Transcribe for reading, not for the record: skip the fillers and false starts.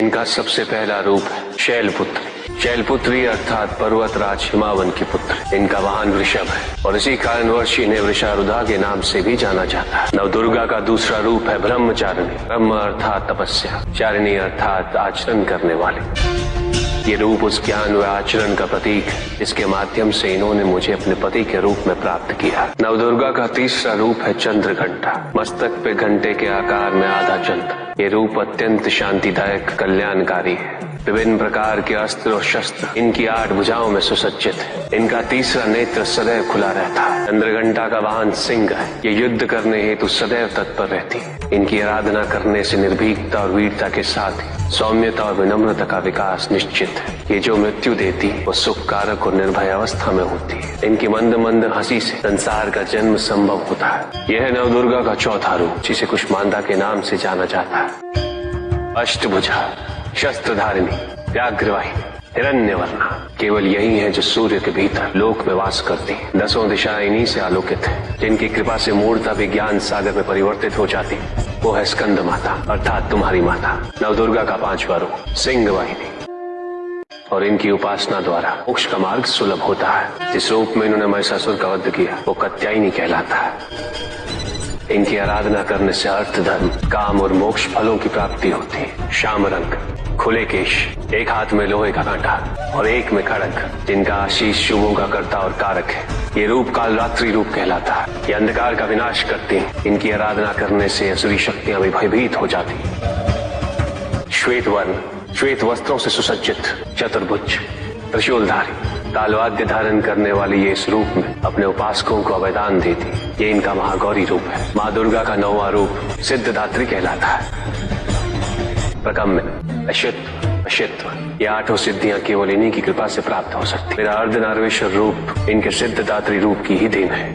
इनका सबसे पहला रूप है शैलपुत्री। शैलपुत्री अर्थात पर्वतराज हिमावन की पुत्र। इनका वाहन वृषभ है और इसी कारणवश इन्हें वृषारुधा के नाम से भी जाना जाता है। नवदुर्गा का दूसरा रूप है ब्रह्मचारिणी। ब्रह्म अर्थात तपस्या, चारिणी अर्थात आचरण करने वाले। ये रूप उस ज्ञान व आचरण का प्रतीक है जिसके माध्यम से इन्होंने मुझे अपने पति के रूप में प्राप्त किया। नवदुर्गा का तीसरा रूप है चंद्रघंटा। मस्तक पे घंटे के आकार में आधा चंद्र। ये रूप अत्यंत शांतिदायक कल्याणकारी है। विभिन्न प्रकार के अस्त्र और शस्त्र इनकी 8 भुजाओं में सुसज्जित है। इनका तीसरा नेत्र सदैव खुला रहता है। चंद्रघंटा का वाहन सिंह है। ये युद्ध करने हेतु सदैव तत्पर रहती है। इनकी आराधना करने से निर्भीकता और वीरता के साथ ही सौम्यता और विनम्रता का विकास निश्चित है। ये जो मृत्यु देती है वो सुख कारक और निर्भय अवस्था में होती है। इनकी मंद मंद हंसी से संसार का जन्म संभव होता है। यह है नवदुर्गा का चौथा रूप जिसे कुष्मांडा के नाम से जाना जाता है। अष्टभुजा, शस्त्रधारिणी, व्याघ्रवाहिनी, हिरण्यवर्णा केवल यही है जो सूर्य के भीतर लोक में वास करती है। 10 दिशाएं इन्हीं से आलोकित है। जिनकी कृपा से मूर्ता भी ज्ञान सागर में परिवर्तित हो जाती है वो है स्कंद माता अर्थात तुम्हारी माता। नवदुर्गा का 5वां रूप सिंह वाहिनी और इनकी उपासना द्वारा मोक्ष का मार्ग सुलभ होता है। जिस रूप में इन्होंने महिषासुर का वध किया वो कात्यायनी कहलाता है। इनकी आराधना करने से अर्थ, धर्म, काम और मोक्ष फलों की प्राप्ति होती है। श्याम रंग, खुले केश, एक हाथ में लोहे का कांटा और एक में खड़ग, जिनका आशीष शुभों का कर्ता और कारक है। ये रूप कालरात्रि रूप कहलाता है। ये अंधकार का विनाश करती हैं। इनकी आराधना करने से असुरी शक्तियां भी भयभीत हो जाती हैं। श्वेत वर्ण, श्वेत वस्त्रों से सुसज्जित, चतुर्भुज, त्रिशूलधारी, तालवाद्य धारण करने वाली ये इस रूप में अपने उपासकों को अभयदान देती। ये इनका महागौरी रूप है। माँ दुर्गा का 9वां रूप सिद्धदात्री कहलाता है। प्रकम्य, अशित्व, अशित्व, ये 8 सिद्धियां केवल इन्हीं की कृपा से प्राप्त हो सकती। मेरा अर्धनारीश्वर रूप इनके सिद्धदात्री रूप की ही देन है।